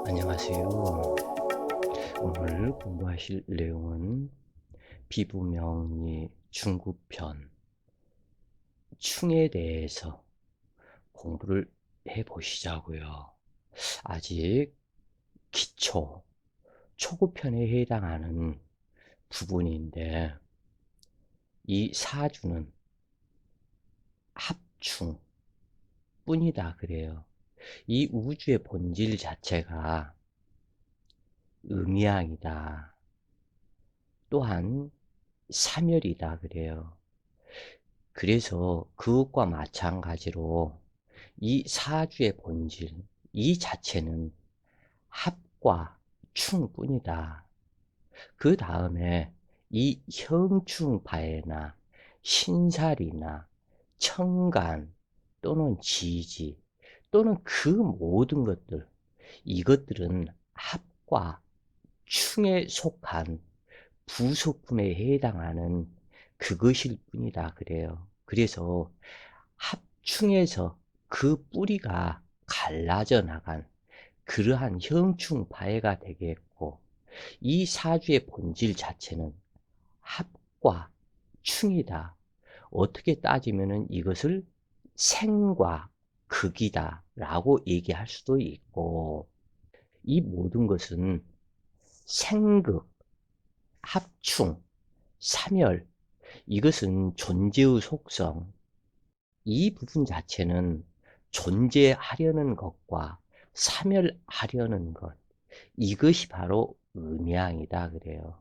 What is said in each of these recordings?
안녕하세요. 오늘 공부하실 내용은 비부명리 중급편 충에 대해서 공부를 해 보시자고요. 아직 기초, 초급편에 해당하는 부분인데 이 사주는 합충 뿐이다 그래요. 이 우주의 본질 자체가 음양이다. 또한 사멸이다 그래요. 그래서 그것과 마찬가지로 이 사주의 본질, 이 자체는 합과 충뿐이다. 그 다음에 이 형충파해나 신살이나 청간 또는 지지 또는 그 모든 것들, 이것들은 합과 충에 속한 부속품에 해당하는 그것일 뿐이다 그래요. 그래서 합충에서 그 뿌리가 갈라져 나간 그러한 형충파해가 되겠고, 이 사주의 본질 자체는 합과 충이다. 어떻게 따지면은 이것을 생과 극이다 라고 얘기할 수도 있고, 이 모든 것은 생극, 합충, 사멸, 이것은 존재의 속성, 이 부분 자체는 존재하려는 것과 사멸하려는 것, 이것이 바로 음양이다 그래요.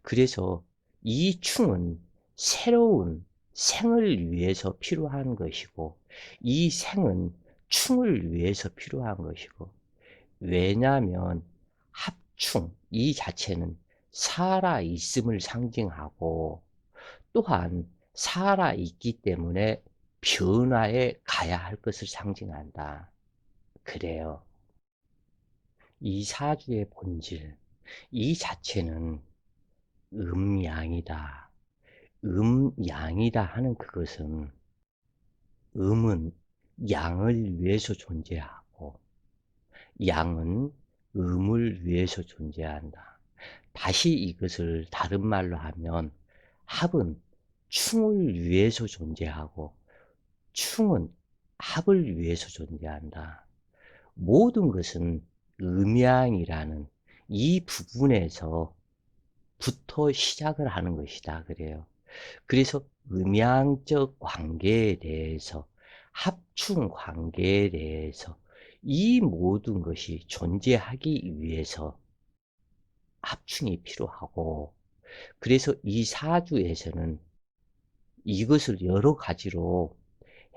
그래서 이 충은 새로운 생을 위해서 필요한 것이고, 이 생은 충을 위해서 필요한 것이고, 왜냐하면 합충 이 자체는 살아있음을 상징하고, 또한 살아있기 때문에 변화에 가야 할 것을 상징한다. 그래요. 이 사주의 본질, 이 자체는 음양이다. 음양이다 하는 그것은, 음은 양을 위해서 존재하고 양은 음을 위해서 존재한다. 다시 이것을 다른 말로 하면 합은 충을 위해서 존재하고 충은 합을 위해서 존재한다. 모든 것은 음양이라는 이 부분에서 부터 시작을 하는 것이다 그래요. 그래서 음양적 관계에 대해서, 합충 관계에 대해서 이 모든 것이 존재하기 위해서 합충이 필요하고, 그래서 이 사주에서는 이것을 여러 가지로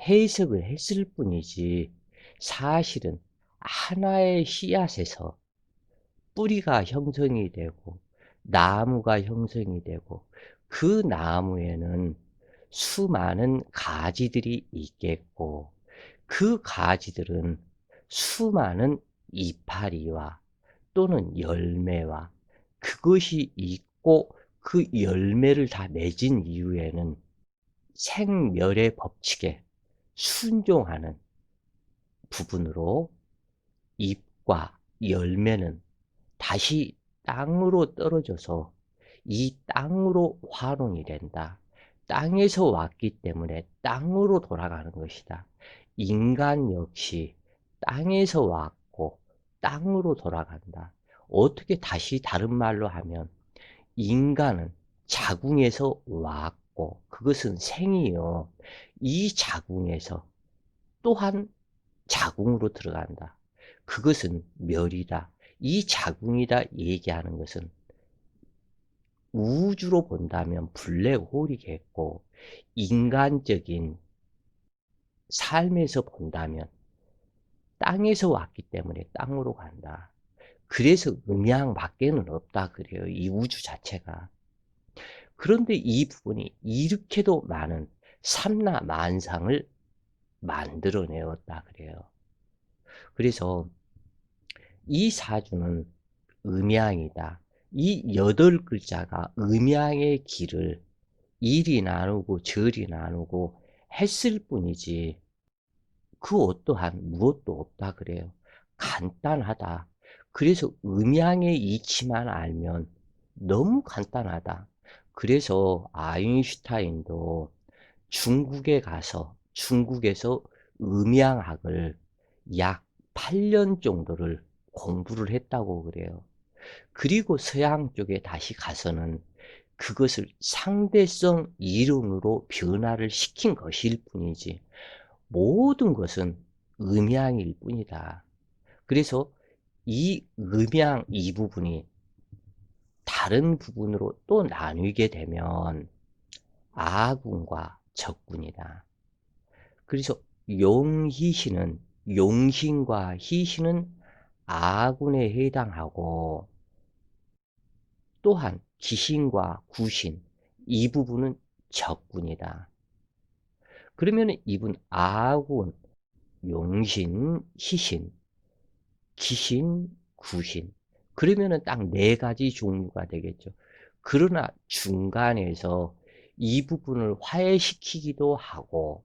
해석을 했을 뿐이지, 사실은 하나의 씨앗에서 뿌리가 형성이 되고 나무가 형성이 되고, 그 나무에는 수많은 가지들이 있겠고, 그 가지들은 수많은 이파리와 또는 열매와 그것이 있고, 그 열매를 다 맺은 이후에는 생멸의 법칙에 순종하는 부분으로 잎과 열매는 다시 땅으로 떨어져서 이 땅으로 활용이 된다. 땅에서 왔기 때문에 땅으로 돌아가는 것이다. 인간 역시 땅에서 왔고 땅으로 돌아간다. 어떻게 다시 다른 말로 하면, 인간은 자궁에서 왔고 그것은 생이요. 이 자궁에서 또한 자궁으로 들어간다. 그것은 멸이다. 이 자궁이다 얘기하는 것은 우주로 본다면 블랙홀이겠고, 인간적인 삶에서 본다면 땅에서 왔기 때문에 땅으로 간다. 그래서 음양 밖에는 없다 그래요. 이 우주 자체가. 그런데 이 부분이 이렇게도 많은 삼라만상을 만들어내었다 그래요. 그래서 이 사주는 음양이다. 이 8글자가 음양의 길을 일이 나누고 절이 나누고 했을 뿐이지 그 어떠한 무엇도 없다 그래요. 간단하다. 그래서 음양의 이치만 알면 너무 간단하다. 그래서 아인슈타인도 중국에 가서 중국에서 음양학을 약 8년 정도를 공부를 했다고 그래요. 그리고 서양 쪽에 다시 가서는 그것을 상대성 이론으로 변화를 시킨 것일 뿐이지 모든 것은 음양일 뿐이다. 그래서 이 음양 이 부분이 다른 부분으로 또 나뉘게 되면 아군과 적군이다. 그래서 용희신은 용신과 희신은 아군에 해당하고 또한 기신과 구신 이 부분은 적군이다. 그러면 이분 아군, 용신, 희신, 기신, 구신 그러면은 딱 네 가지 종류가 되겠죠. 그러나 중간에서 이 부분을 화해시키기도 하고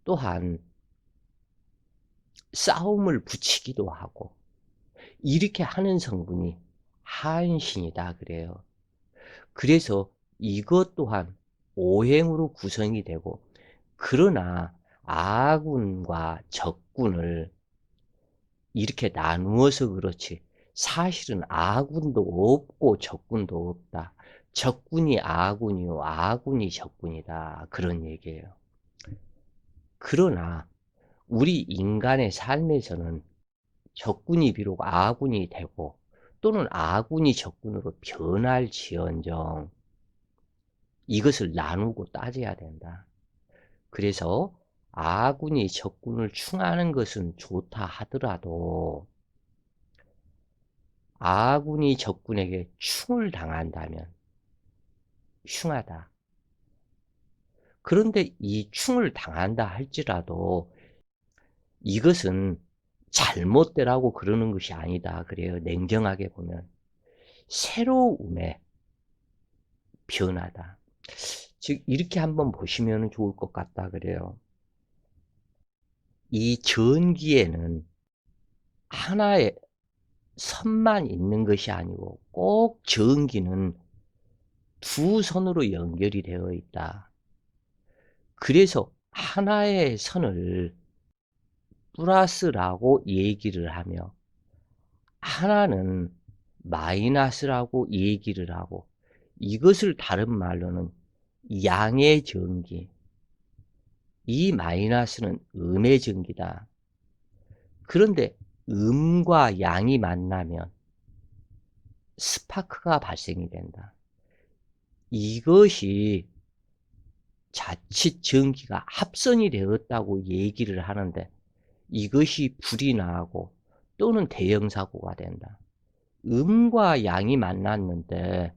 또한 싸움을 붙이기도 하고 이렇게 하는 성분이 하인신이다 그래요. 그래서 이것 또한 오행으로 구성이 되고 그러나 아군과 적군을 이렇게 나누어서 그렇지 사실은 아군도 없고 적군도 없다. 적군이 아군이요 아군이 적군이다 그런 얘기예요. 그러나 우리 인간의 삶에서는 적군이 비록 아군이 되고 또는 아군이 적군으로 변할지언정 이것을 나누고 따져야 된다. 그래서 아군이 적군을 충하는 것은 좋다 하더라도 아군이 적군에게 충을 당한다면 흉하다. 그런데 이 충을 당한다 할지라도 이것은 잘못되라고 그러는 것이 아니다. 그래요. 냉정하게 보면. 새로움의 변화다. 즉 이렇게 한번 보시면 좋을 것 같다 그래요. 이 전기에는 하나의 선만 있는 것이 아니고 꼭 전기는 두 선으로 연결이 되어 있다. 그래서 하나의 선을 플러스라고 얘기를 하며 하나는 마이너스라고 얘기를 하고 이것을 다른 말로는 양의 전기, 이 마이너스는 음의 전기다. 그런데 음과 양이 만나면 스파크가 발생이 된다. 이것이 자칫 전기가 합선이 되었다고 얘기를 하는데 이것이 불이 나고 또는 대형사고가 된다. 음과 양이 만났는데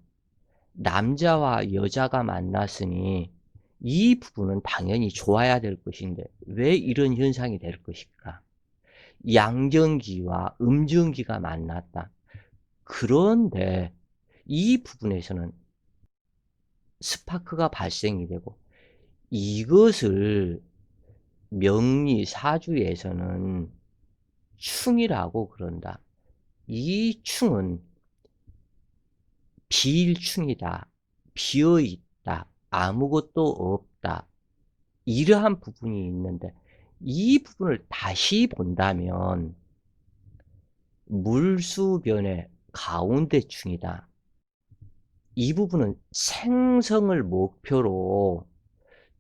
남자와 여자가 만났으니 이 부분은 당연히 좋아야 될 것인데 왜 이런 현상이 될 것일까? 양전기와 음전기가 만났다. 그런데 이 부분에서는 스파크가 발생이 되고 이것을 명리 사주에서는 충이라고 그런다. 이 충은 비일충이다. 비어있다. 아무것도 없다. 이러한 부분이 있는데 이 부분을 다시 본다면 물수변의 가운데충이다. 이 부분은 생성을 목표로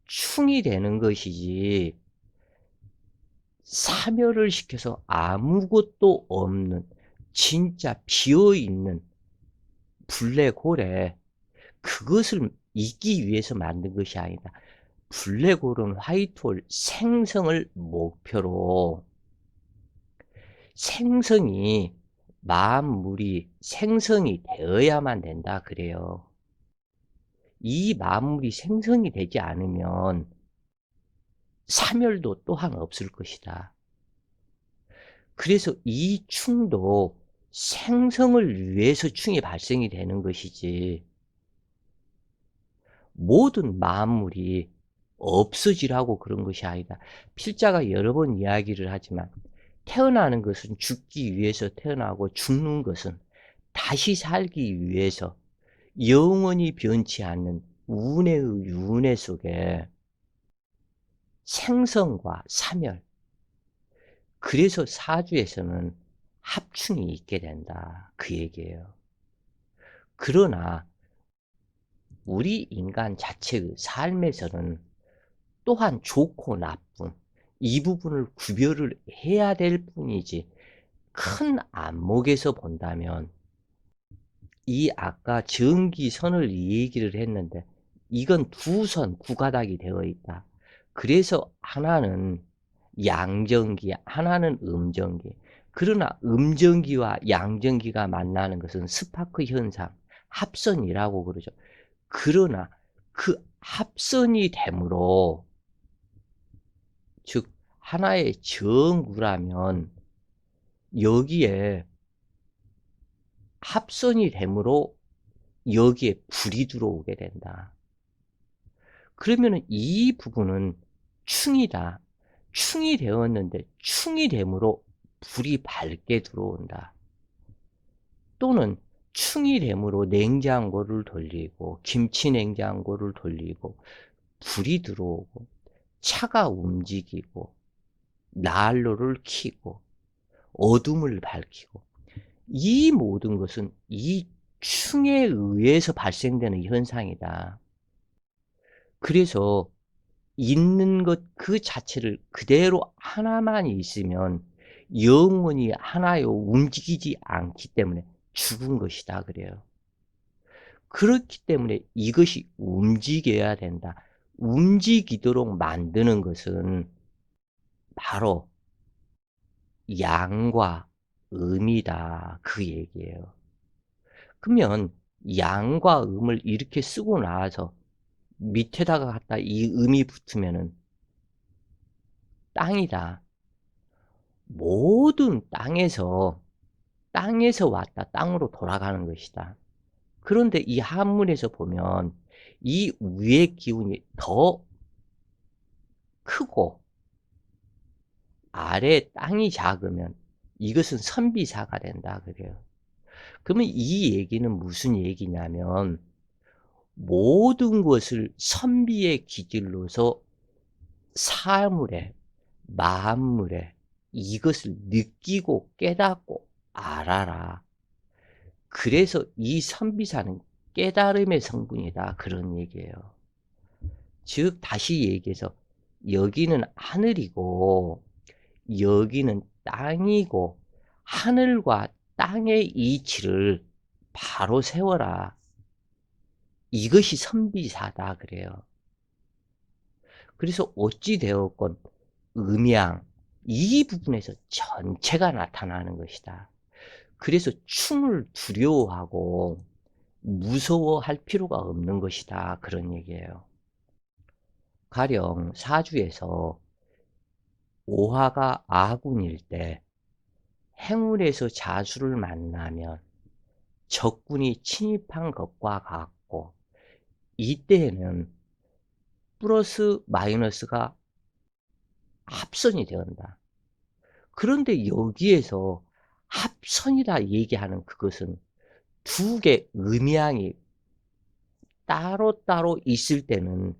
충이 되는 것이지 사멸을 시켜서 아무것도 없는 진짜 비어있는 블랙홀에 그것을 있기 위해서 만든 것이 아니다. 블랙홀은 화이트홀 생성을 목표로 생성이 만물이 생성이 되어야만 된다 그래요. 이 만물이 생성이 되지 않으면 사멸도 또한 없을 것이다. 그래서 이 충도 생성을 위해서 충이 발생이 되는 것이지 모든 만물이 없어지라고 그런 것이 아니다. 필자가 여러 번 이야기를 하지만 태어나는 것은 죽기 위해서 태어나고 죽는 것은 다시 살기 위해서 영원히 변치 않는 운의 윤회 속에 생성과 사멸, 그래서 사주에서는 합충이 있게 된다, 그 얘기예요. 그러나 우리 인간 자체의 삶에서는 또한 좋고 나쁜 이 부분을 구별을 해야 될 뿐이지, 큰 안목에서 본다면 이 아까 전기선을 얘기를 했는데 이건 두 선, 두 가닥이 되어 있다. 그래서 하나는 양전기, 하나는 음전기. 그러나 음전기와 양전기가 만나는 것은 스파크 현상, 합선이라고 그러죠. 그러나 그 합선이 되므로, 즉 하나의 정구라면 여기에 합선이 되므로 여기에 불이 들어오게 된다. 그러면 이 부분은 충이다. 충이 되었는데 충이 되므로 불이 밝게 들어온다. 또는 충이 되므로 냉장고를 돌리고 김치 냉장고를 돌리고 불이 들어오고 차가 움직이고 난로를 켜고 어둠을 밝히고, 이 모든 것은 이 충에 의해서 발생되는 현상이다. 그래서 있는 것 그 자체를 그대로 하나만 있으면 영원히 하나요 움직이지 않기 때문에 죽은 것이다 그래요. 그렇기 때문에 이것이 움직여야 된다. 움직이도록 만드는 것은 바로 양과 음이다, 그 얘기예요. 그러면 양과 음을 이렇게 쓰고 나서 밑에다가 갖다 이 음이 붙으면은 땅이다. 모든 땅에서 왔다 땅으로 돌아가는 것이다. 그런데 이 한문에서 보면 이 위의 기운이 더 크고 아래 땅이 작으면 이것은 선비사가 된다 그래요. 그러면 이 얘기는 무슨 얘기냐면, 모든 것을 선비의 기질로서 사물에, 만물에 이것을 느끼고 깨닫고 알아라. 그래서 이 선비사는 깨달음의 성분이다, 그런 얘기예요. 즉 다시 얘기해서 여기는 하늘이고 여기는 땅이고 하늘과 땅의 이치를 바로 세워라. 이것이 선비사다 그래요. 그래서 어찌 되었건 음양 이 부분에서 전체가 나타나는 것이다. 그래서 충을 두려워하고 무서워할 필요가 없는 것이다, 그런 얘기예요. 가령 사주에서 오화가 아군일 때 행운에서 자수를 만나면 적군이 침입한 것과 같고, 이때에는 플러스 마이너스가 합선이 되었다. 그런데 여기에서 합선이라 얘기하는 그것은 두 개 음양이 따로따로 있을 때는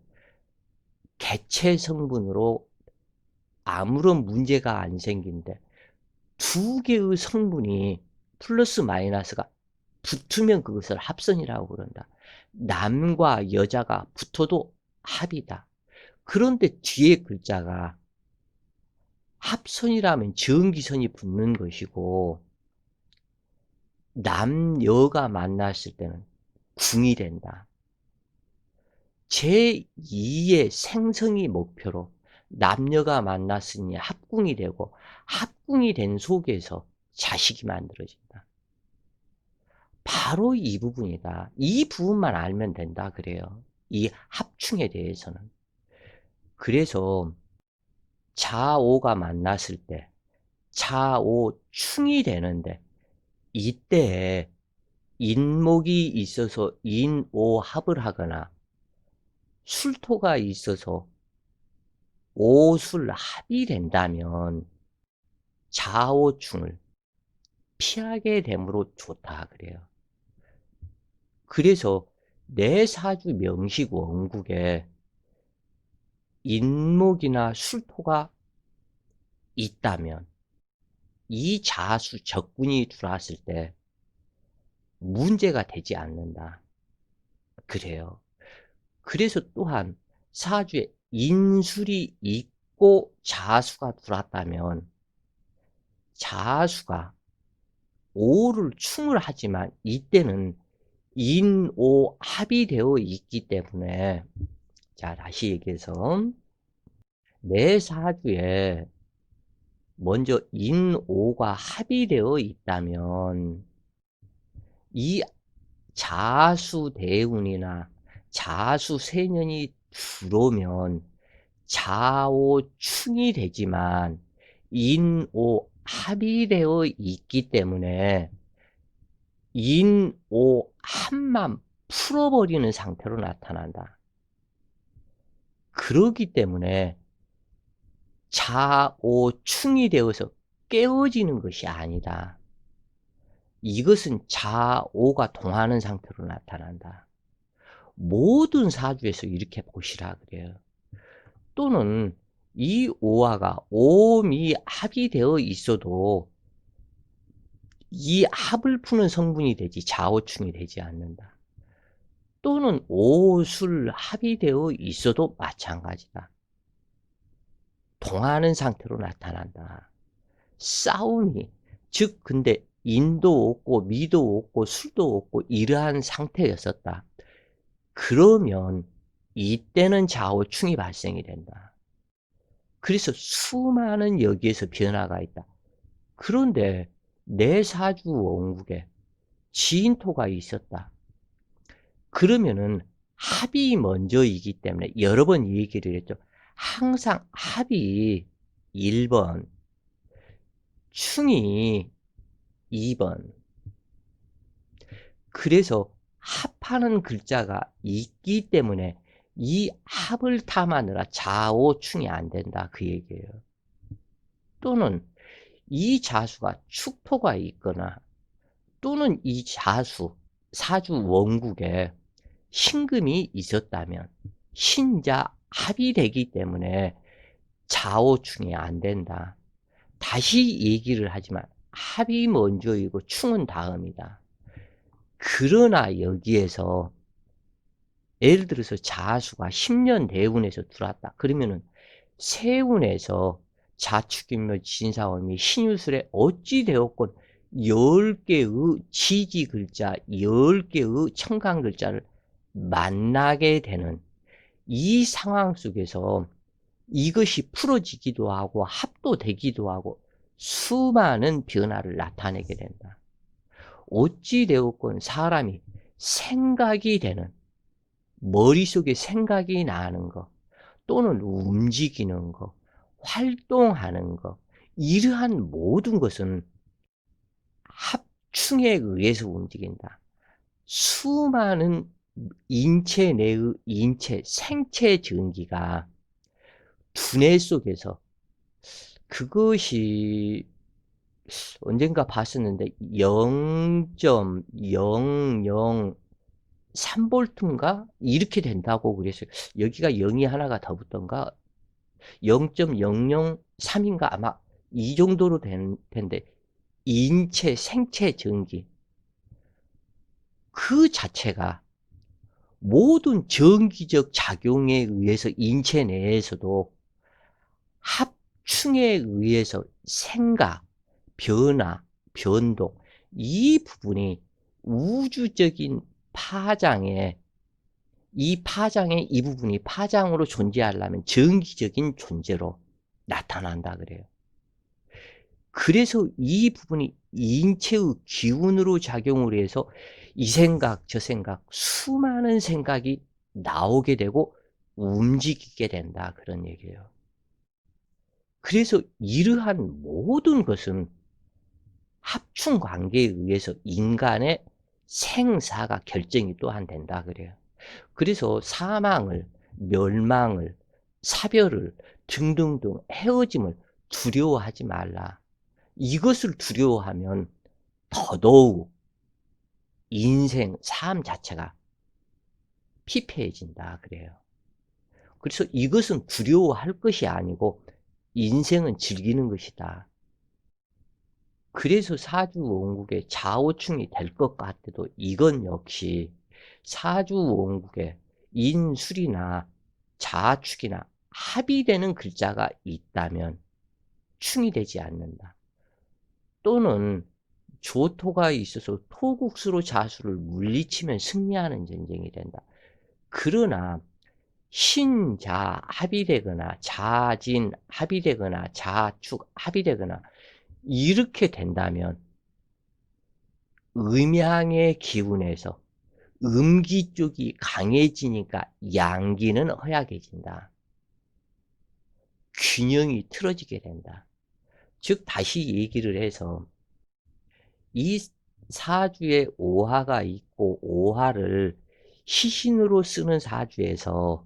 개체 성분으로 아무런 문제가 안 생긴데, 두 개의 성분이 플러스 마이너스가 붙으면 그것을 합선이라고 그런다. 남과 여자가 붙어도 합이다. 그런데 뒤에 글자가 합선이라면 전기선이 붙는 것이고 남여가 만났을 때는 궁이 된다. 제2의 생성이 목표로 남녀가 만났으니 합궁이 되고, 합궁이 된 속에서 자식이 만들어진다. 바로 이 부분이다. 이 부분만 알면 된다 그래요. 이 합충에 대해서는. 그래서 자오가 만났을 때 자오충이 되는데, 이때에 인목이 있어서 인오합을 하거나 술토가 있어서 오술합이 된다면 좌우충을 피하게 됨으로 좋다 그래요. 그래서 내 사주 명식 원국에 인목이나 술토가 있다면 이 자수 적군이 들어왔을 때 문제가 되지 않는다 그래요. 그래서 또한 사주에 인술이 있고 자수가 들어왔다면 자수가 오를 충을 하지만 이때는 인오 합이 되어 있기 때문에, 자 다시 얘기해서 내 사주에 먼저 인오가 합이 되어 있다면 이 자수대운이나 자수세년이 들어오면 자오충이 되지만 인오 합이 되어 있기 때문에 인오 합만 풀어버리는 상태로 나타난다. 그러기 때문에 자오충이 되어서 깨어지는 것이 아니다. 이것은 자오가 동하는 상태로 나타난다. 모든 사주에서 이렇게 보시라 그래요. 또는 이 오화가 오미 합이 되어 있어도 이 합을 푸는 성분이 되지 자오충이 되지 않는다. 또는 오술 합이 되어 있어도 마찬가지다. 동하는 상태로 나타난다. 싸움이, 즉 근데 인도 없고 미도 없고 술도 없고 이러한 상태였었다. 그러면 이때는 좌우충이 발생이 된다. 그래서 수많은 여기에서 변화가 있다. 그런데 내 사주 원국에 지인토가 있었다. 그러면은 합이 먼저이기 때문에 여러 번 얘기를 했죠. 항상 합이 1번, 충이 2번. 그래서 합하는 글자가 있기 때문에 이 합을 탐하느라 좌오충이 안 된다 그 얘기예요. 또는 이 자수가 축토가 있거나 또는 이 자수 사주 원국에 신금이 있었다면 신자 합이 되기 때문에 좌오충이 안 된다. 다시 얘기를 하지만 합이 먼저이고 충은 다음이다. 그러나 여기에서 예를 들어서 자수가 10년 대운에서 들어왔다. 그러면은 세운에서 자축인묘 진사원이 신유술에 어찌 되었건 10개의 지지 글자, 10개의 청강 글자를 만나게 되는 이 상황 속에서 이것이 풀어지기도 하고 합도 되기도 하고 수많은 변화를 나타내게 된다. 어찌 되었건 사람이 생각이 되는, 머릿속에 생각이 나는 것 또는 움직이는 것, 활동하는 것, 이러한 모든 것은 합충에 의해서 움직인다. 수많은 인체 내의 인체, 생체 전기가 두뇌 속에서, 그것이 언젠가 봤었는데 0.003볼트인가 이렇게 된다고 그랬어요. 여기가 0이 하나가 더 붙던가 0.003인가 아마 이 정도로 된 텐데, 인체 생체 전기 그 자체가 모든 전기적 작용에 의해서 인체 내에서도 합충에 의해서 생각, 변화, 변동, 이 부분이 우주적인 파장에, 이 파장의 이 부분이 파장으로 존재하려면 전기적인 존재로 나타난다 그래요. 그래서 이 부분이 인체의 기운으로 작용을 해서 이 생각, 저 생각, 수많은 생각이 나오게 되고 움직이게 된다 그런 얘기예요. 그래서 이러한 모든 것은 합충 관계에 의해서 인간의 생사가 결정이 또한 된다 그래요. 그래서 사망을, 멸망을, 사별을 등등등 헤어짐을 두려워하지 말라. 이것을 두려워하면 더더욱 인생, 삶 자체가 피폐해진다 그래요. 그래서 이것은 두려워할 것이 아니고 인생은 즐기는 것이다. 그래서 사주원국의 좌우충이 될 것 같아도 이건 역시 사주원국에 인술이나 자축이나 합이 되는 글자가 있다면 충이 되지 않는다. 또는 조토가 있어서 토국수로 자수를 물리치면 승리하는 전쟁이 된다. 그러나 신자 합이 되거나 자진 합이 되거나 자축 합이 되거나 이렇게 된다면 음양의 기운에서 음기 쪽이 강해지니까 양기는 허약해진다. 균형이 틀어지게 된다. 즉 다시 얘기를 해서 이 사주에 오화가 있고 오화를 시신으로 쓰는 사주에서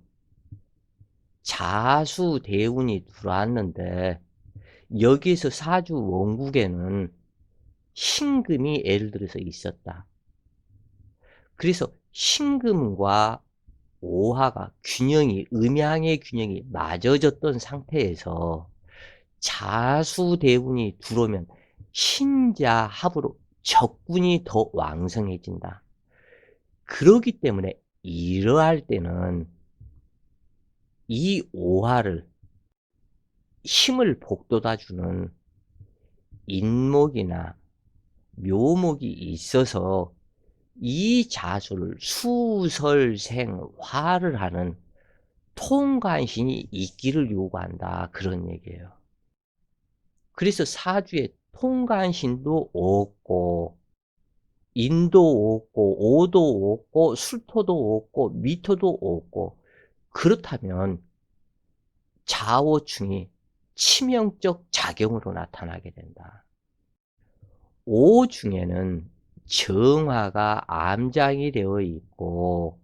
자수 대운이 들어왔는데 여기에서 사주 원국에는 신금이 예를 들어서 있었다. 그래서 신금과 오화가 균형이 음양의 균형이 맞아졌던 상태에서 자수대운이 들어오면 신자합으로 적군이 더 왕성해진다. 그렇기 때문에 이러할 때는 이 오화를 힘을 북돋아주는 인목이나 묘목이 있어서 이 자수를 수설생화를 하는 통관신이 있기를 요구한다. 그런 얘기예요. 그래서 사주에 통관신도 없고 인도 없고 오도 없고 술토도 없고 미토도 없고 그렇다면 자오충이 치명적 작용으로 나타나게 된다. 오 중에는 정화가 암장이 되어 있고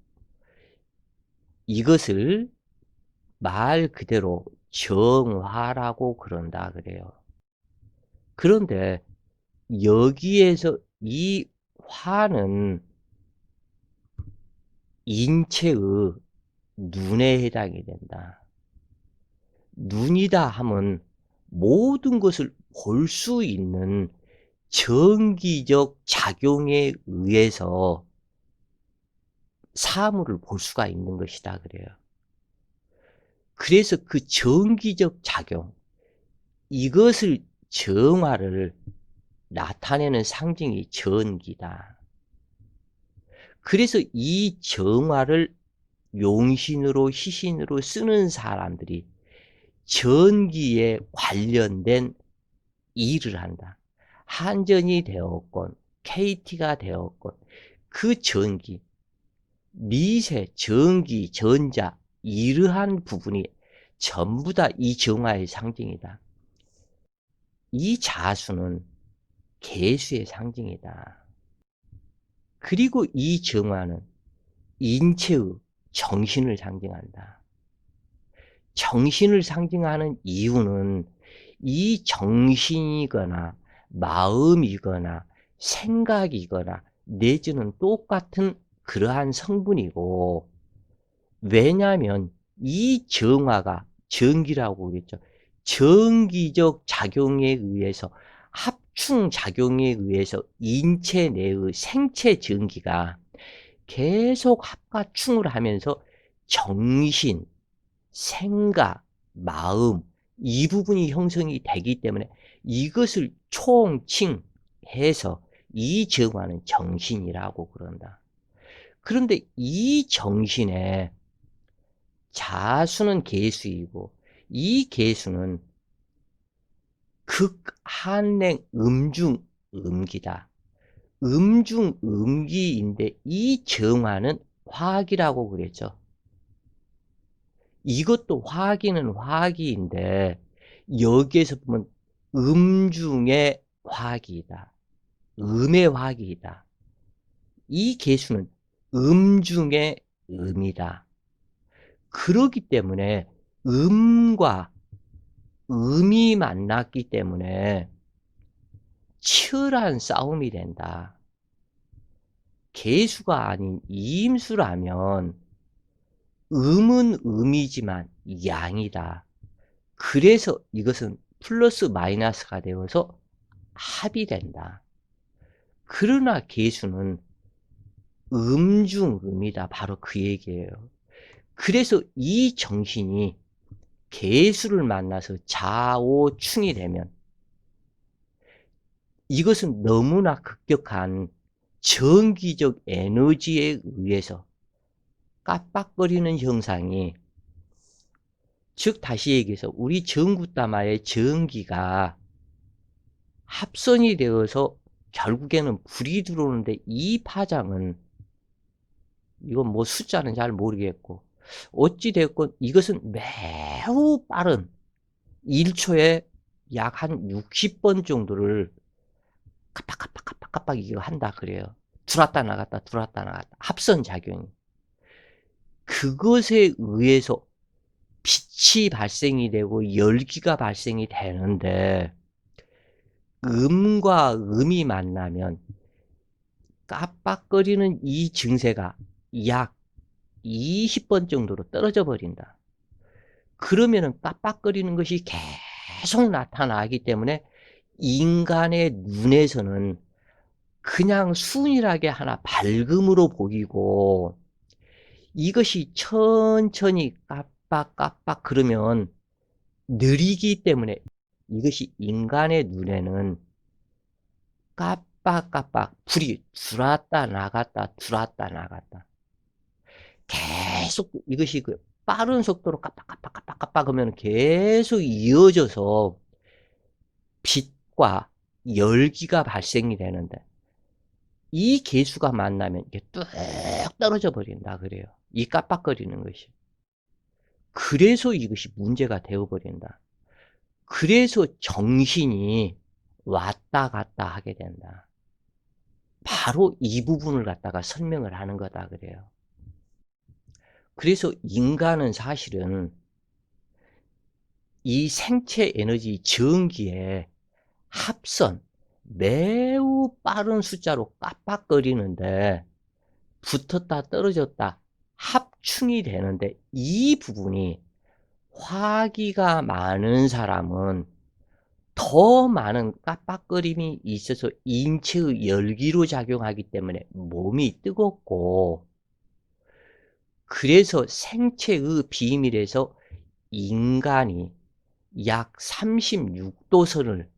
이것을 말 그대로 정화라고 그런다 그래요. 그런데 여기에서 이 화는 인체의 눈에 해당이 된다. 눈이다 하면 모든 것을 볼 수 있는 전기적 작용에 의해서 사물을 볼 수가 있는 것이다 그래요. 그래서 그 전기적 작용, 이것을 정화를 나타내는 상징이 전기다. 그래서 이 정화를 용신으로 시신으로 쓰는 사람들이 전기에 관련된 일을 한다. 한전이 되었건 KT가 되었건 그 전기, 미세, 전기, 전자 이러한 부분이 전부 다 이 정화의 상징이다. 이 자수는 개수의 상징이다. 그리고 이 정화는 인체의 정신을 상징한다. 정신을 상징하는 이유는 이 정신이거나 마음이거나 생각이거나 내지는 똑같은 그러한 성분이고, 왜냐하면 이 정화가 전기라고 그랬죠. 전기적 작용에 의해서 합충 작용에 의해서 인체 내의 생체 전기가 계속 합과충을 하면서 정신, 생각, 마음 이 부분이 형성이 되기 때문에 이것을 총칭해서 이 정화는 정신이라고 그런다. 그런데 이 정신에 자수는 개수이고 이 개수는 극한냉 음중 음기다. 음중 음기인데 이 정화는 화기라고 그랬죠. 이것도 화기는 화기인데 여기에서 보면 음중의 화기이다. 음의 화기이다. 이 개수는 음중의 음이다. 그렇기 때문에 음과 음이 만났기 때문에 치열한 싸움이 된다. 개수가 아닌 이임수라면 음은 음이지만 양이다. 그래서 이것은 플러스 마이너스가 되어서 합이 된다. 그러나 개수는 중 음이다. 바로 그 얘기예요. 그래서 이 정신이 개수를 만나서 좌오충이 되면 이것은 너무나 급격한 전기적 에너지에 의해서 깜빡거리는 현상이, 즉 다시 얘기해서 우리 전구다마의 전기가 합선이 되어서 결국에는 불이 들어오는데, 이 파장은, 이건 뭐 숫자는 잘 모르겠고 어찌됐건 이것은 매우 빠른 1초에 약 한 60번 정도를 깜빡깜빡깜빡깜빡 이거 한다 그래요. 들어왔다 나갔다 들어왔다 나갔다 합선 작용이. 그것에 의해서 빛이 발생이 되고 열기가 발생이 되는데, 음과 음이 만나면 깜빡거리는 이 증세가 약 20번 정도로 떨어져 버린다. 그러면은 깜빡거리는 것이 계속 나타나기 때문에 인간의 눈에서는 그냥 순일하게 하나 밝음으로 보이고, 이것이 천천히 깜빡깜빡 그러면 느리기 때문에 이것이 인간의 눈에는 깜빡깜빡 불이 들어왔다 나갔다 들어왔다 나갔다 계속, 이것이 그 빠른 속도로 깜빡깜빡깜빡깜빡 하면 계속 이어져서 빛과 열기가 발생이 되는데, 이 개수가 만나면 이게 뚝 떨어져 버린다 그래요. 이 깜빡거리는 것이. 그래서 이것이 문제가 되어 버린다. 그래서 정신이 왔다 갔다 하게 된다. 바로 이 부분을 갖다가 설명을 하는 거다 그래요. 그래서 인간은 사실은 이 생체 에너지 전기에 합선, 매우 빠른 숫자로 깜빡거리는데, 붙었다 떨어졌다 합충이 되는데, 이 부분이 화기가 많은 사람은 더 많은 깜빡거림이 있어서 인체의 열기로 작용하기 때문에 몸이 뜨겁고, 그래서 생체의 비밀에서 인간이 약 36도 선을,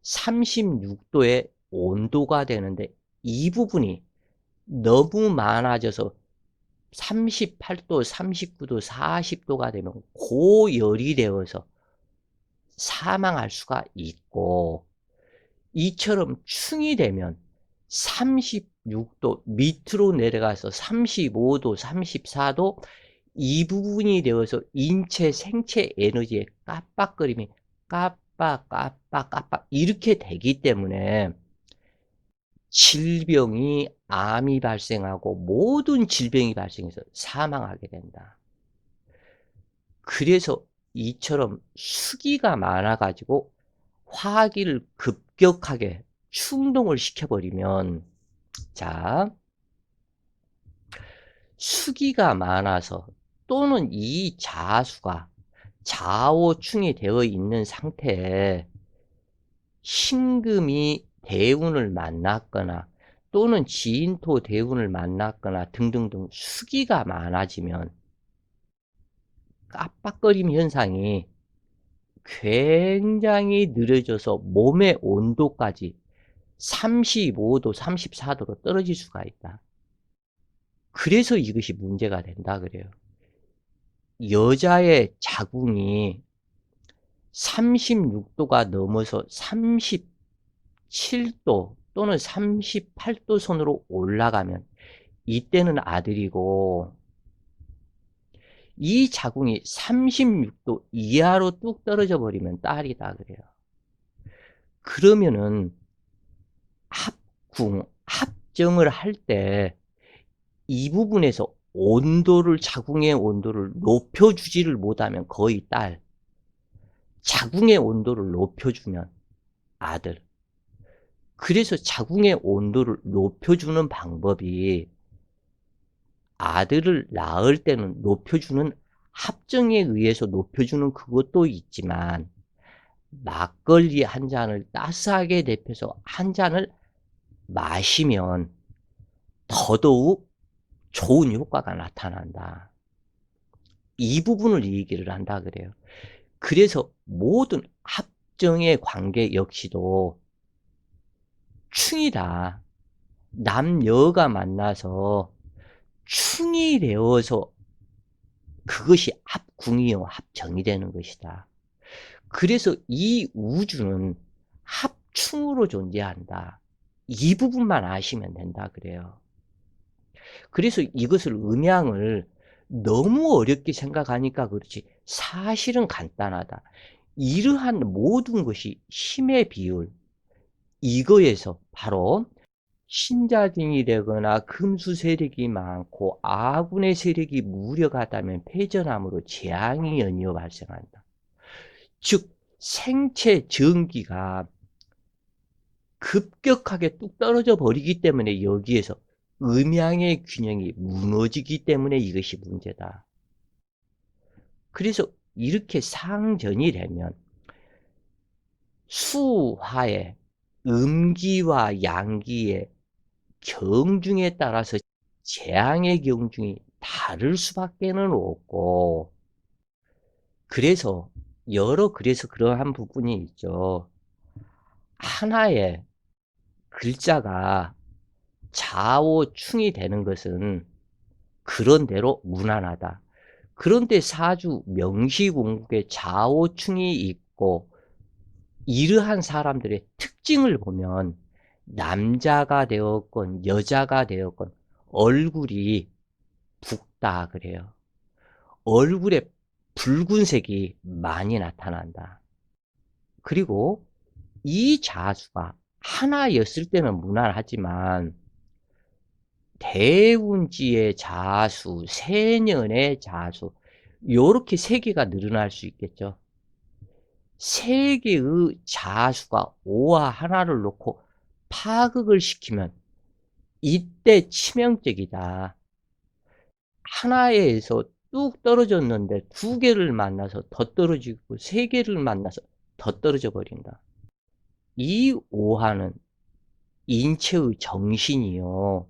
36도의 온도가 되는데, 이 부분이 너무 많아져서 38도, 39도, 40도가 되면 고열이 되어서 사망할 수가 있고, 이처럼 충이 되면 36도 밑으로 내려가서 35도, 34도, 이 부분이 되어서 인체 생체 에너지의 깜빡거림이 깜빡 이렇게 되기 때문에 질병이, 암이 발생하고 모든 질병이 발생해서 사망하게 된다. 그래서 이처럼 수기가 많아 가지고 화기를 급격하게 충동을 시켜버리면, 자, 수기가 많아서 또는 이 자수가 좌오충이 되어 있는 상태에 신금이 대운을 만났거나 또는 지인토 대운을 만났거나 등등등 수기가 많아지면 깜빡거림 현상이 굉장히 느려져서 몸의 온도까지 35도, 34도로 떨어질 수가 있다. 그래서 이것이 문제가 된다 그래요. 여자의 자궁이 36도가 넘어서 37도 또는 38도 선으로 올라가면 이때는 아들이고, 이 자궁이 36도 이하로 뚝 떨어져 버리면 딸이다 그래요. 그러면은 합정을 할 때 이 부분에서 온도를, 자궁의 온도를 높여주지를 못하면 거의 딸, 자궁의 온도를 높여주면 아들, 그래서 자궁의 온도를 높여주는 방법이 아들을 낳을 때는 높여주는 합정에 의해서 높여주는 그것도 있지만 막걸리 한 잔을 따스하게 데펴서 한 잔을 마시면 더더욱 좋은 효과가 나타난다. 이 부분을 얘기를 한다 그래요. 그래서 모든 합정의 관계 역시도 충이다. 남녀가 만나서 충이 되어서 그것이 합궁이요 합정이 되는 것이다. 그래서 이 우주는 합충으로 존재한다. 이 부분만 아시면 된다 그래요. 그래서 이것을 음양을 너무 어렵게 생각하니까 그렇지 사실은 간단하다. 이러한 모든 것이 힘의 비율, 이거에서 바로 신자진이 되거나 금수 세력이 많고 아군의 세력이 무력하다면 패전함으로 재앙이 연이어 발생한다. 즉 생체 전기가 급격하게 뚝 떨어져 버리기 때문에 여기에서 음양의 균형이 무너지기 때문에 이것이 문제다. 그래서 이렇게 상전이 되면 수화의 음기와 양기의 경중에 따라서 재앙의 경중이 다를 수밖에는 없고, 그래서 그래서 그러한 부분이 있죠. 하나의 글자가 좌오충이 되는 것은 그런대로 무난하다. 그런데 사주 명시공국에 좌오충이 있고 이러한 사람들의 특징을 보면 남자가 되었건 여자가 되었건 얼굴이 붓다 그래요. 얼굴에 붉은색이 많이 나타난다. 그리고 이 자수가 하나였을 때는 무난하지만 대운지의 자수, 세년의 자수, 요렇게 세 개가 늘어날 수 있겠죠. 세 개의 자수가 오와 하나를 놓고 파극을 시키면 이때 치명적이다. 하나에서 뚝 떨어졌는데 두 개를 만나서 더 떨어지고 세 개를 만나서 더 떨어져 버린다. 이 오화는 인체의 정신이요.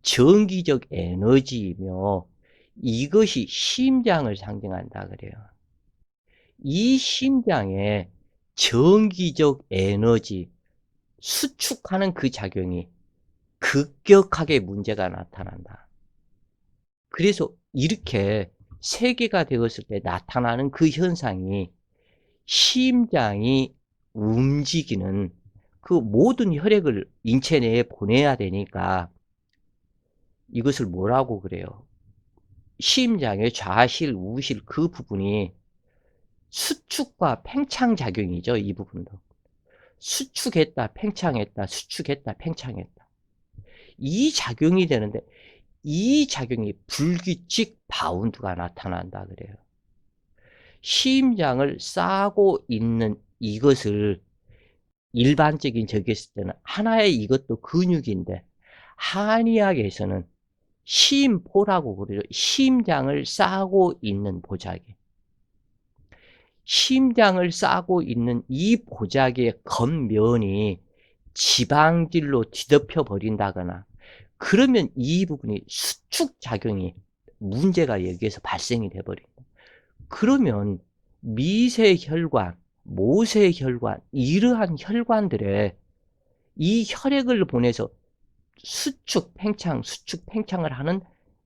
전기적 에너지이며 이것이 심장을 상징한다 그래요. 이 심장에 전기적 에너지 수축하는 그 작용이 급격하게 문제가 나타난다. 그래서 이렇게 세계가 되었을 때 나타나는 그 현상이 심장이 움직이는 그 모든 혈액을 인체 내에 보내야 되니까 이것을 뭐라고 그래요? 심장의 좌실, 우실 그 부분이 수축과 팽창작용이죠. 이 부분도. 수축했다, 팽창했다, 수축했다, 팽창했다. 이 작용이 되는데 이 작용이 불규칙 바운드가 나타난다 그래요. 심장을 싸고 있는 이것을 일반적인 적이 있을 때는 하나의 이것도 근육인데 한의학에서는 심포라고 그러죠. 심장을 싸고 있는 보자기. 심장을 싸고 있는 이 보자기의 겉면이 지방질로 뒤덮여 버린다거나 그러면 이 부분이 수축작용이 문제가 여기에서 발생이 돼 버린다. 그러면 미세혈관, 모세혈관 이러한 혈관들에 이 혈액을 보내서 수축, 팽창을 하는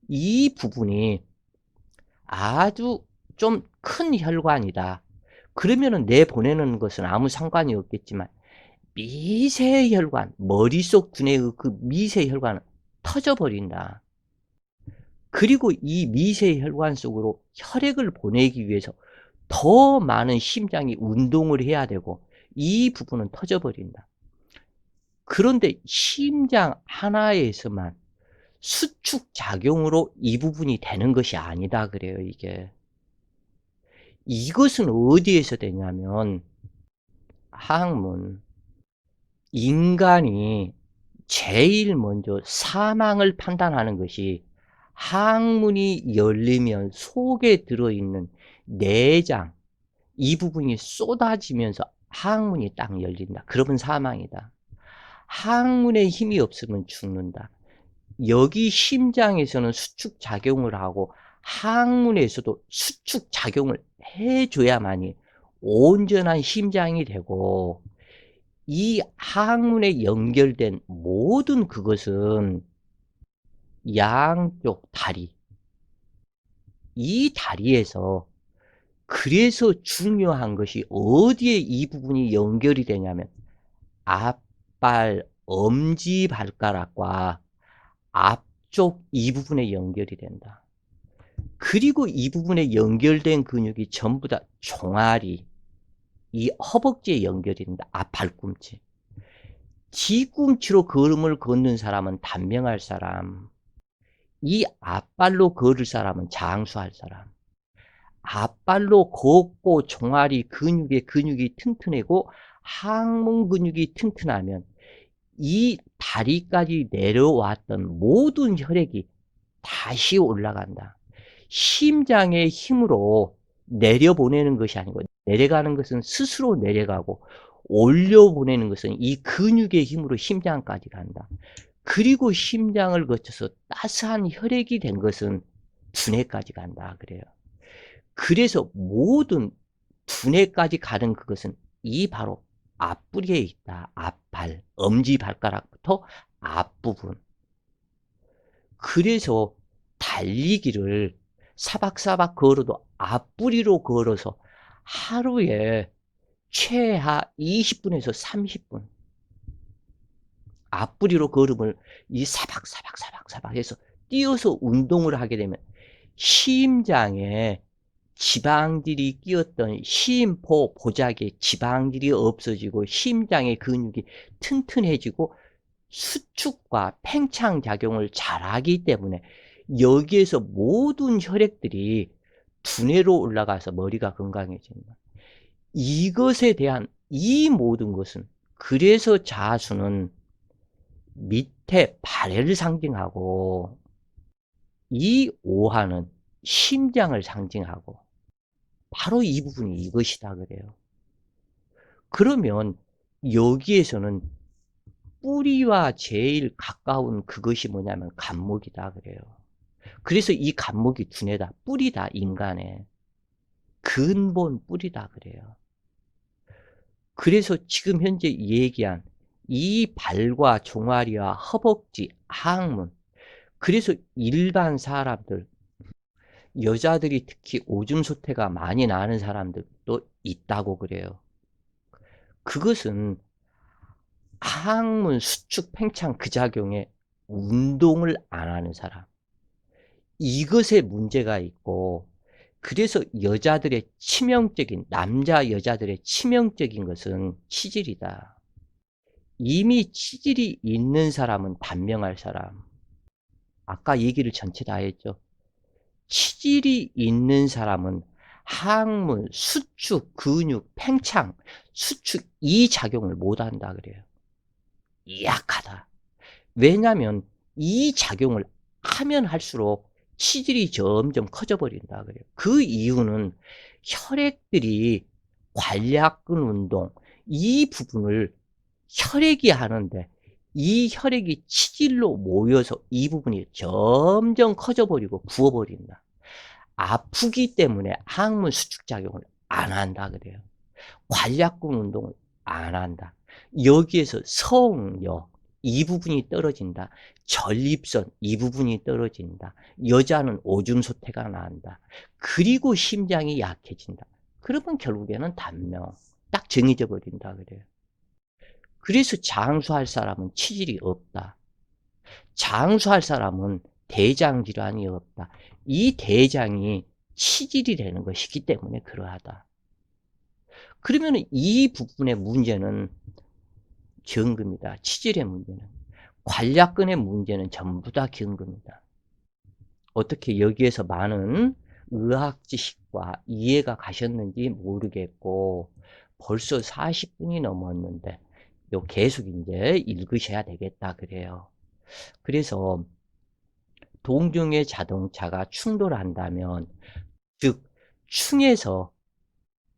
이 부분이 아주 좀 큰 혈관이다. 그러면은 내보내는 것은 아무 상관이 없겠지만 미세혈관, 머릿속 두뇌의 그 미세혈관은 터져버린다. 그리고 이 미세혈관 속으로 혈액을 보내기 위해서 더 많은 심장이 운동을 해야 되고 이 부분은 터져버린다. 그런데 심장 하나에서만 수축작용으로 이 부분이 되는 것이 아니다 그래요. 이것은 어디에서 되냐면 항문, 인간이 제일 먼저 사망을 판단하는 것이 항문이 열리면 속에 들어있는 내장, 이 부분이 쏟아지면서 항문이 딱 열린다. 그러면 사망이다. 항문에 힘이 없으면 죽는다. 여기 심장에서는 수축 작용을 하고 항문에서도 수축 작용을 해줘야만이 온전한 심장이 되고, 이 항문에 연결된 모든 그것은 양쪽 다리, 이 다리에서, 그래서 중요한 것이 어디에 이 부분이 연결이 되냐면 앞발, 엄지발가락과 앞쪽 이 부분에 연결이 된다. 그리고 이 부분에 연결된 근육이 전부 다 종아리, 이 허벅지에 연결이 된다. 앞 발꿈치. 뒤꿈치로 걸음을 걷는 사람은 단명할 사람, 이 앞발로 걸을 사람은 장수할 사람. 앞발로 걷고 종아리 근육이 튼튼하고 항문 근육이 튼튼하면 이 다리까지 내려왔던 모든 혈액이 다시 올라간다. 심장의 힘으로 내려보내는 것이 아니고, 내려가는 것은 스스로 내려가고, 올려보내는 것은 이 근육의 힘으로 심장까지 간다. 그리고 심장을 거쳐서 따스한 혈액이 된 것은 두뇌까지 간다 그래요. 그래서 모든 두뇌까지 가는 그것은 이 바로 앞부리에 있다. 앞발, 엄지발가락부터 앞부분. 그래서 달리기를 사박사박 걸어도 앞부리로 걸어서 하루에 최하 20분에서 30분 앞부리로 걸음을 이 사박사박 해서 뛰어서 운동을 하게 되면 심장에 지방질이 끼었던 심포 보자기에 지방질이 없어지고 심장의 근육이 튼튼해지고 수축과 팽창 작용을 잘하기 때문에 여기에서 모든 혈액들이 두뇌로 올라가서 머리가 건강해진다. 이것에 대한 이 모든 것은, 그래서 자수는 밑에 발을 상징하고 이 오한은 심장을 상징하고 바로 이 부분이 이것이다 그래요. 그러면 여기에서는 뿌리와 제일 가까운 그것이 뭐냐면 간목이다 그래요. 그래서 이 간목이 두뇌다, 뿌리다, 인간의 근본 뿌리다 그래요. 그래서 지금 현재 얘기한 이 발과 종아리와 허벅지, 항문, 그래서 일반 사람들, 여자들이 특히 오줌 소태가 많이 나는 사람들도 있다고 그래요. 그것은 항문 수축 팽창 그 작용에 운동을 안 하는 사람, 이것에 문제가 있고, 그래서 여자들의 치명적인, 남자 여자들의 치명적인 것은 치질이다. 이미 치질이 있는 사람은 단명할 사람. 아까 얘기를 전체 다 했죠. 치질이 있는 사람은 항문, 수축, 근육, 팽창, 수축 이 작용을 못한다 그래요. 약하다. 왜냐하면 이 작용을 하면 할수록 치질이 점점 커져 버린다 그래요. 그 이유는 혈액들이 관략근 운동, 이 부분을 혈액이 하는데 이 혈액이 치질로 모여서 이 부분이 점점 커져 버리고 부어 버린다. 아프기 때문에 항문 수축 작용을 안 한다 그래요. 관략근 운동을 안 한다. 여기에서 성역 이 부분이 떨어진다. 전립선 이 부분이 떨어진다. 여자는 오줌 소태가 난다. 그리고 심장이 약해진다. 그러면 결국에는 단명 딱 정해져 버린다 그래요. 그래서 장수할 사람은 치질이 없다. 장수할 사람은 대장 질환이 없다. 이 대장이 치질이 되는 것이기 때문에 그러하다. 그러면 이 부분의 문제는 경금이다. 치질의 문제는. 관략근의 문제는 전부 다 경금이다. 어떻게 여기에서 많은 의학 지식과 이해가 가셨는지 모르겠고 벌써 40분이 넘었는데 요 계속 이제 읽으셔야 되겠다 그래요. 그래서 동종의 자동차가 충돌한다면, 즉 충에서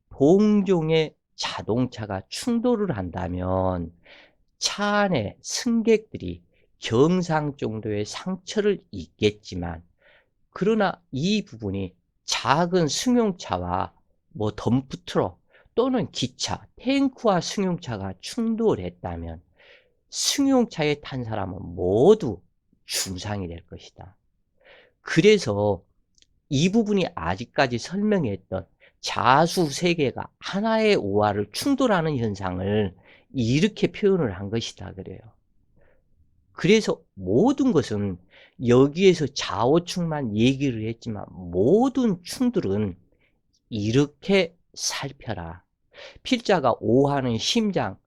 동종의 자동차가 충돌을 한다면 차 안에 승객들이 경상 정도의 상처를 입겠지만, 그러나 이 부분이 작은 승용차와 뭐 덤프트럭 또는 기차, 탱크와 승용차가 충돌했다면 승용차에 탄 사람은 모두 중상이 될 것이다. 그래서 이 부분이 아직까지 설명했던 자수 세계가 하나의 오화를 충돌하는 현상을 이렇게 표현을 한 것이다 그래요. 그래서 모든 것은 여기에서 좌우충만 얘기를 했지만 모든 충들은 이렇게 살펴라. 필자가 오화는 심장,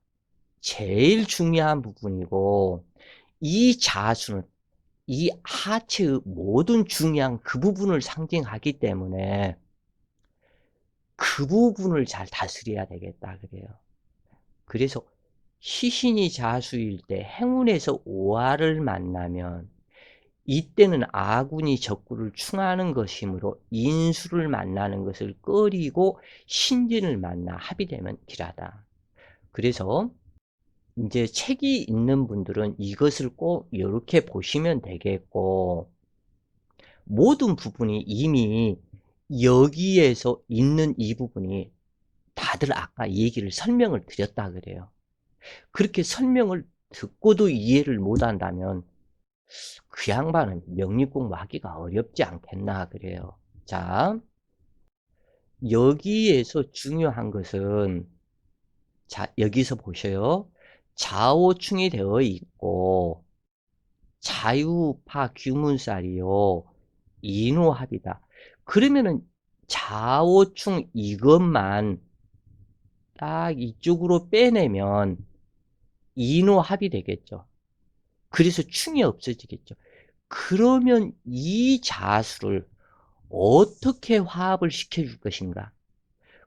제일 중요한 부분이고, 이 자수는 이 하체의 모든 중요한 그 부분을 상징하기 때문에 그 부분을 잘 다스려야 되겠다 그래요. 그래서 시신이 자수일 때 행운에서 오화를 만나면 이때는 아군이 적구를 충하는 것이므로 인수를 만나는 것을 꺼리고 신진을 만나 합의되면 길하다. 그래서 이제 책이 있는 분들은 이것을 꼭 이렇게 보시면 되겠고, 모든 부분이 이미 여기에서 있는 이 부분이 다들 아까 얘기를 설명을 드렸다 그래요. 그렇게 설명을 듣고도 이해를 못한다면 그 양반은 명리 공부하기가 어렵지 않겠나 그래요. 자, 여기에서 중요한 것은, 자, 여기서 보셔요. 좌오충이 되어 있고 자유파 규문살이요 인호합이다. 그러면은 좌오충 이것만 딱 이쪽으로 빼내면 인호합이 되겠죠. 그래서 충이 없어지겠죠. 그러면 이 자수를 어떻게 화합을 시켜줄 것인가?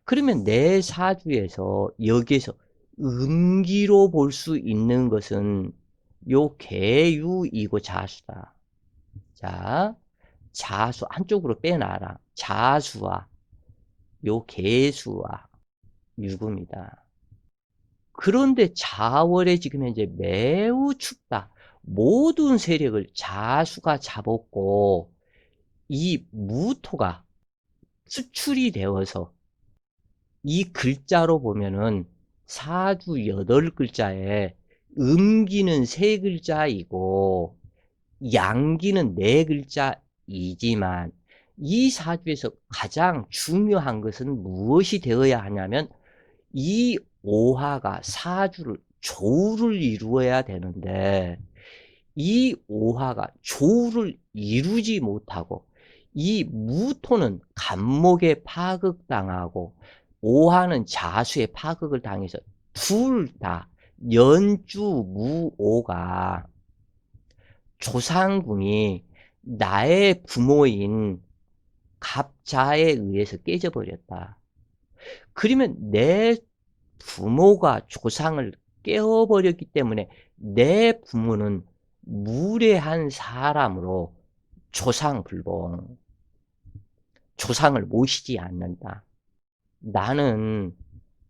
그러면 내 사주에서 여기에서 음기로 볼 수 있는 것은 요 계유이고 자수다. 자, 자수 한쪽으로 빼놔라. 자수와 요 계수와 유금이다. 그런데 자월에 지금 현재 매우 춥다. 모든 세력을 자수가 잡았고 이 무토가 수출이 되어서 이 글자로 보면은 사주 8글자에 음기는 3글자이고 양기는 4글자이지만 이 사주에서 가장 중요한 것은 무엇이 되어야 하냐면 이 오화가 사주를 조우를 이루어야 되는데 이 오화가 조우를 이루지 못하고 이 무토는 간목에 파극당하고 오화는 자수에 파극을 당해서 둘 다 연주무오가 조상궁이 나의 부모인 갑자에 의해서 깨져버렸다. 그러면 내 부모가 조상을 깨어버렸기 때문에 내 부모는 무례한 사람으로 조상불봉, 조상을 모시지 않는다. 나는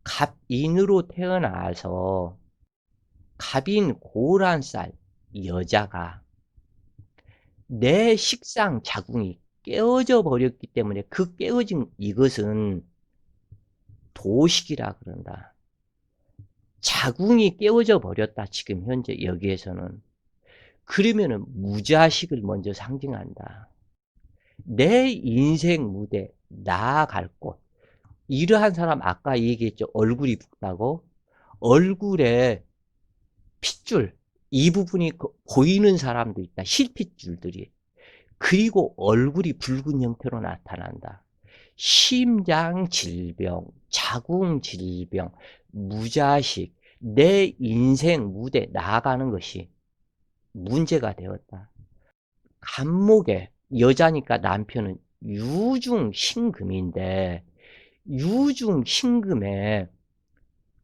갑인으로 태어나서 갑인 고란쌀 여자가 내 식상 자궁이 깨어져 버렸기 때문에 그 깨어진 이것은 도식이라 그런다. 자궁이 깨어져 버렸다. 지금 현재 여기에서는. 그러면은 무자식을 먼저 상징한다. 내 인생 무대, 나아갈 곳. 이러한 사람 아까 얘기했죠. 얼굴이 붓다고. 얼굴에 핏줄, 이 부분이 보이는 사람도 있다. 실핏줄들이. 그리고 얼굴이 붉은 형태로 나타난다. 심장 질병, 자궁 질병, 무자식, 내 인생 무대 나아가는 것이 문제가 되었다. 간목에 여자니까 남편은 유중신금인데 유중신금에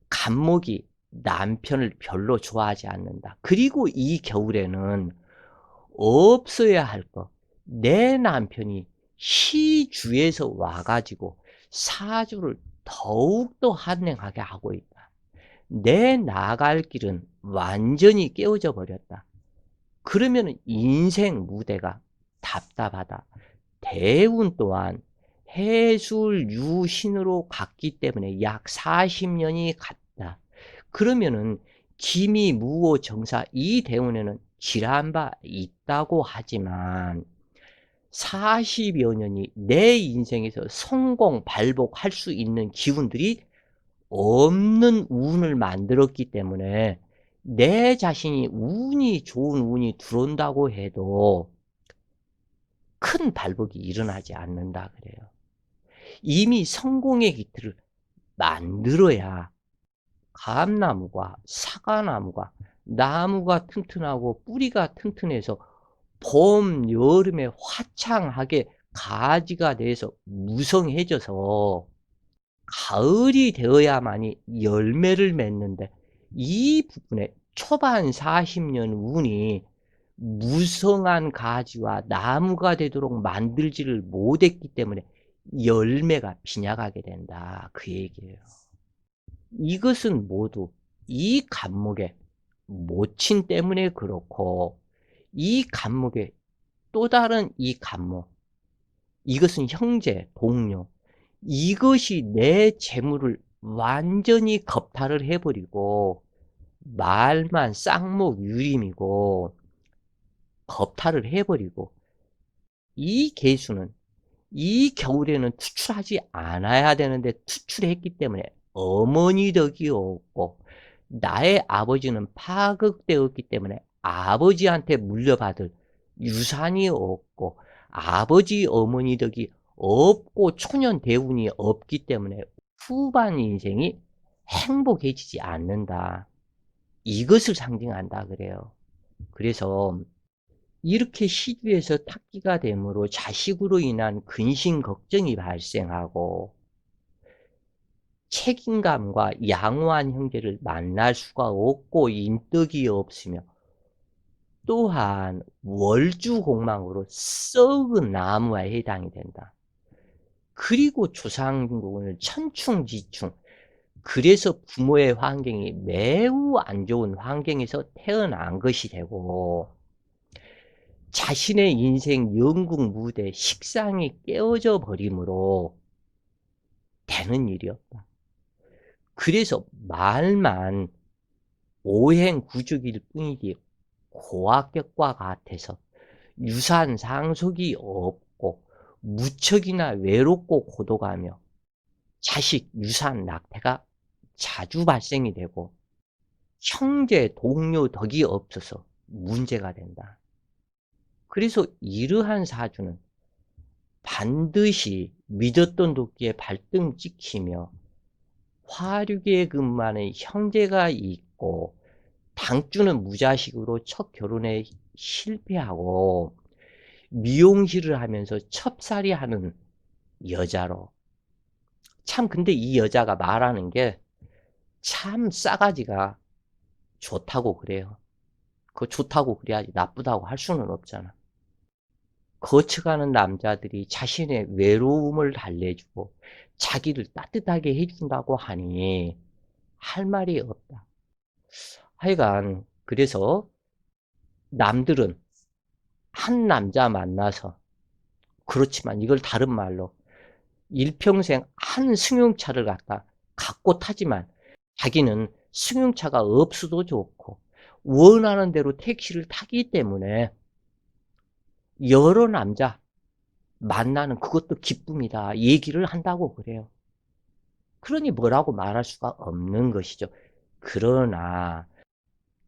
간목이 남편을 별로 좋아하지 않는다. 그리고 이 겨울에는 없어야 할 것. 내 남편이 시주에서 와 가지고 사주를 더욱더 한랭하게 하고 있다. 내 나갈 길은 완전히 깨어져 버렸다. 그러면은 인생 무대가 답답하다. 대운 또한 해술 유신으로 갔기 때문에 약 40년이 갔다. 그러면은 기미 무오 정사 이 대운에는 지난 바 있다고 하지만 40여 년이 내 인생에서 성공 발복할 수 있는 기운들이 없는 운을 만들었기 때문에 내 자신이 운이 좋은 운이 들어온다고 해도 큰 발복이 일어나지 않는다 그래요. 이미 성공의 기틀을 만들어야 감나무가 사과나무가 나무가 튼튼하고 뿌리가 튼튼해서 봄, 여름에 화창하게 가지가 돼서 무성해져서 가을이 되어야만이 열매를 맺는데 이 부분에 초반 40년 운이 무성한 가지와 나무가 되도록 만들지를 못했기 때문에 열매가 빈약하게 된다. 그 얘기예요. 이것은 모두 이 간목의 모친 때문에 그렇고 이 간목의 또 다른 이 간목 이것은 형제, 동료 이것이 내 재물을 완전히 겁탈을 해버리고 말만 쌍목 유림이고 겁탈을 해버리고 이 개수는 이 겨울에는 투출하지 않아야 되는데 투출했기 때문에 어머니 덕이 없고 나의 아버지는 파극되었기 때문에 아버지한테 물려받을 유산이 없고 아버지 어머니 덕이 없고 초년 대운이 없기 때문에 후반 인생이 행복해지지 않는다. 이것을 상징한다 그래요. 그래서 이렇게 시주에서 탁기가 되므로 자식으로 인한 근심 걱정이 발생하고 책임감과 양호한 형제를 만날 수가 없고 인덕이 없으며 또한 월주공망으로 썩은 나무에 해당이 된다. 그리고 조상국은 천충지충 그래서 부모의 환경이 매우 안 좋은 환경에서 태어난 것이 되고 자신의 인생 영국 무대 식상이 깨어져 버림으로 되는 일이었다. 그래서 말만 오행구족일 뿐이지 고학격과 같아서 유산 상속이 없고 무척이나 외롭고 고독하며 자식 유산 낙태가 자주 발생이 되고 형제 동료 덕이 없어서 문제가 된다. 그래서 이러한 사주는 반드시 믿었던 도끼에 발등 찍히며 화류계에 근무하는 형제가 있고 당주는 무자식으로 첫 결혼에 실패하고 미용실을 하면서 첩살이 하는 여자로 참 근데 이 여자가 말하는 게 참 싸가지가 좋다고 그래요. 그거 좋다고 그래야지 나쁘다고 할 수는 없잖아. 거쳐가는 남자들이 자신의 외로움을 달래주고 자기를 따뜻하게 해준다고 하니 할 말이 없다. 하여간 그래서 남들은 한 남자 만나서 그렇지만 이걸 다른 말로 일평생 한 승용차를 갖고 타지만 자기는 승용차가 없어도 좋고 원하는 대로 택시를 타기 때문에 여러 남자 만나는 그것도 기쁨이다 얘기를 한다고 그래요. 그러니 뭐라고 말할 수가 없는 것이죠. 그러나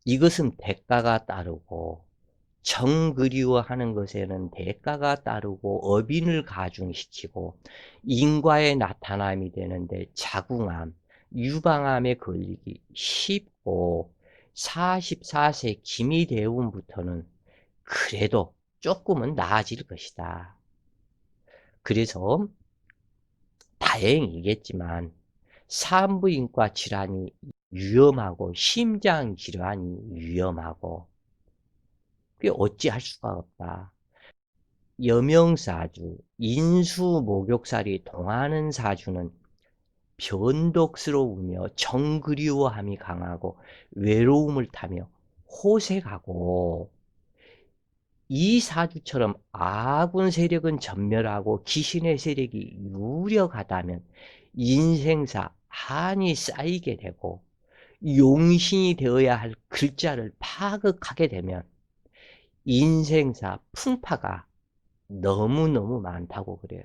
이것은 대가가 따르고 정 그리워하는 것에는 대가가 따르고 업인을 가중시키고 인과의 나타남이 되는데 자궁암, 유방암에 걸리기 쉽고 44세 기미대운부터는 그래도 조금은 나아질 것이다. 그래서 다행이겠지만 산부인과 질환이 위험하고 심장 질환이 위험하고 그게 어찌할 수가 없다. 여명사주, 인수목욕살이 동하는 사주는 변덕스러우며 정그리워함이 강하고 외로움을 타며 호색하고, 이 사주처럼 아군 세력은 전멸하고 귀신의 세력이 유력하다면 인생사 한이 쌓이게 되고 용신이 되어야 할 글자를 파극하게 되면 인생사 풍파가 너무너무 많다고 그래요.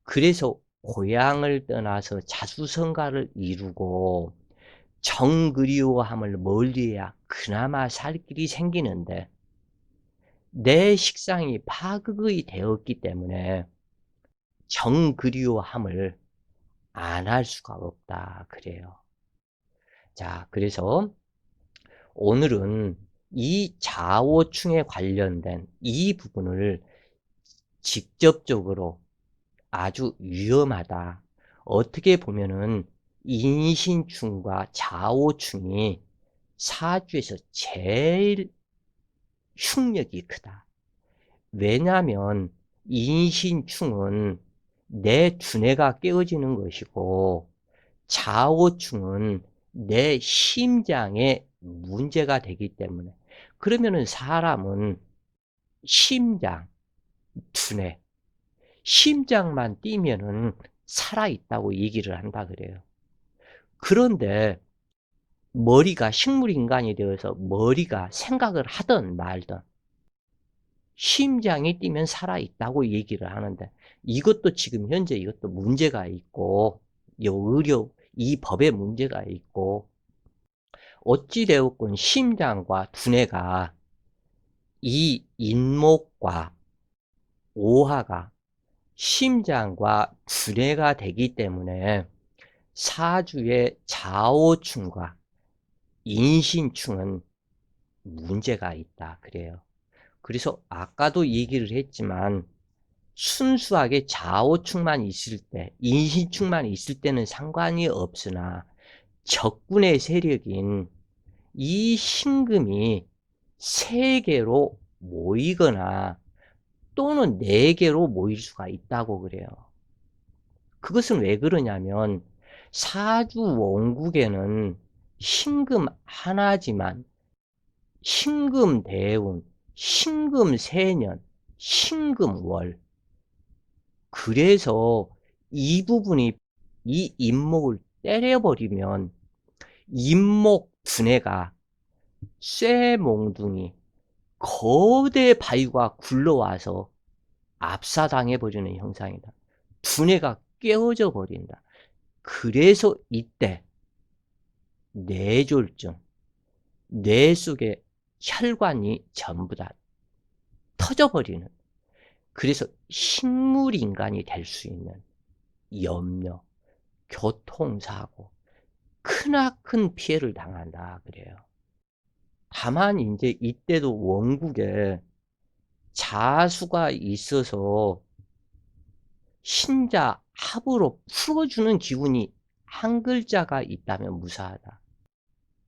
그래서 고향을 떠나서 자수성가를 이루고 정그리워함을 멀리해야 그나마 살 길이 생기는데, 내 식상이 파극이 되었기 때문에 정그리워함을 안 할 수가 없다 그래요. 자, 그래서 오늘은 이 좌오충에 관련된 이 부분을 직접적으로 아주 위험하다. 어떻게 보면은 인신충과 좌오충이 사주에서 제일 흉력이 크다. 왜냐하면 인신충은 내 두뇌가 깨어지는 것이고 좌오충은 내 심장에 문제가 되기 때문에, 그러면은 사람은 심장, 두뇌, 심장만 뛰면은 살아있다고 얘기를 한다 그래요. 그런데 머리가 식물인간이 되어서 머리가 생각을 하든 말든 심장이 뛰면 살아있다고 얘기를 하는데, 이것도 지금 현재 이것도 문제가 있고, 이 법에 문제가 있고, 어찌되었건 심장과 두뇌가 이 인목과 오화가 심장과 두뇌가 되기 때문에 사주의 좌오충과 인신충은 문제가 있다 그래요. 그래서 아까도 얘기를 했지만 순수하게 좌오충만 있을 때, 인신충만 있을 때는 상관이 없으나 적군의 세력인 이 신금이 3개로 모이거나 또는 4개로 모일 수가 있다고 그래요. 그것은 왜 그러냐면 사주 원국에는 신금 하나지만 신금대운, 신금세년, 신금월, 그래서 이 부분이 이 인목을 때려버리면 인목 분해가 쇠몽둥이 거대 바위가 굴러와서 압사당해버리는 형상이다. 두뇌가 깨어져 버린다. 그래서 이때 뇌졸중, 뇌 속에 혈관이 전부 다 터져버리는, 그래서 식물인간이 될 수 있는 염려, 교통사고, 크나큰 피해를 당한다 그래요. 다만 이제 이때도 원국에 자수가 있어서 신자 합으로 풀어주는 기운이 한 글자가 있다면 무사하다.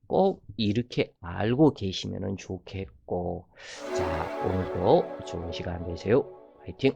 꼭 이렇게 알고 계시면 좋겠고, 자, 오늘도 좋은 시간 되세요. 화이팅!